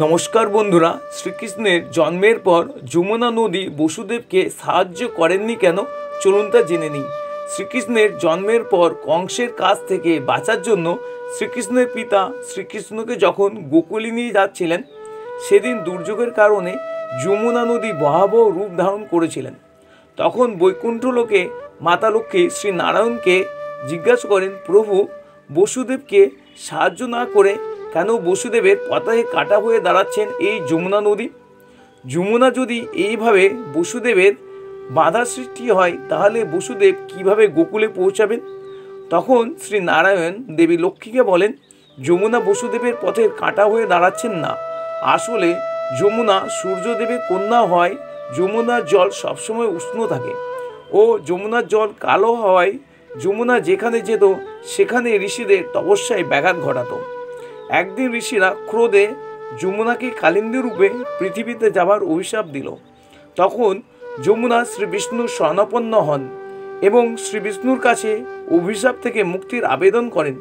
নমস্কার বন্ধুরা, শ্রীকৃষ্ণের জন্মের পর যমুনা নদী বসুদেবকে সাহায্য করেননি কেন, চলুন তা জেনে নিই। শ্রীকৃষ্ণের জন্মের পর কংসের কাছ থেকে বাঁচার জন্য শ্রীকৃষ্ণের পিতা শ্রীকৃষ্ণকে যখন গোকুলে নিয়ে যাচ্ছিলেন, সেদিন দুর্যোগের কারণে যমুনা নদী ভয়াবহ রূপ ধারণ করেছিলেন। তখন বৈকুণ্ঠ লোকে মাতা লক্ষ্মী শ্রী নারায়ণকে জিজ্ঞাসা করেন, প্রভু, বসুদেবকে সাহায্য না করে কেন বসুদেবের পথে কাটা হয়ে দাঁড়াচ্ছেন এই যমুনা নদী? যমুনা যদি এইভাবে বসুদেবের বাধা সৃষ্টি হয়, তাহলে বসুদেব কিভাবে গোকুলে পৌঁছাবেন? তখন শ্রী নারায়ণ দেবী লক্ষ্মীকে বলেন, যমুনা বসুদেবের পথের কাটা হয়ে দাঁড়াচ্ছেন না। আসলে যমুনা সূর্যদেবের কন্যা হয়। যমুনার জল সবসময় উষ্ণ থাকে ও যমুনার জল কালো হওয়ায় যমুনা যেখানে যেত সেখানে ঋষিদের তপস্যায় ব্যাঘাত ঘটাতো। একদিন ঋষিরা ক্রোধে যমুনাকে কালিন্দী রূপে পৃথিবীতে যাবার অভিশাপ দিল। তখন যমুনা শ্রী বিষ্ণুর শরণাপন্ন হন এবং শ্রী বিষ্ণুর কাছে অভিশাপ থেকে মুক্তির আবেদন করেন।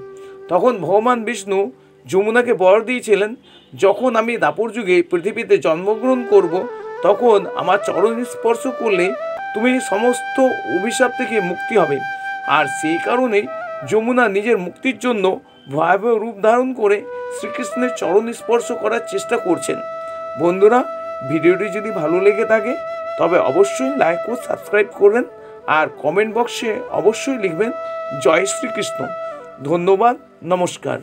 তখন ভগবান বিষ্ণু যমুনাকে বর দিয়েছিলেন, যখন আমি দাপর যুগে পৃথিবীতে জন্মগ্রহণ করব, তখন আমার চরণ স্পর্শ করলে তুমি সমস্ত অভিশাপ থেকে মুক্তি হবে। আর সেই কারণেই যমুনা নিজের মুক্তির জন্য ভয়াবহ রূপ ধারণ করে শ্রীকৃষ্ণের চরণ স্পর্শ করার চেষ্টা করছেন। বন্ধুরা, ভিডিওটি যদি ভালো লেগে থাকে তবে অবশ্যই লাইক ও সাবস্ক্রাইব করবেন আর কমেন্ট বক্সে অবশ্যই লিখবেন জয় শ্রীকৃষ্ণ। ধন্যবাদ, নমস্কার।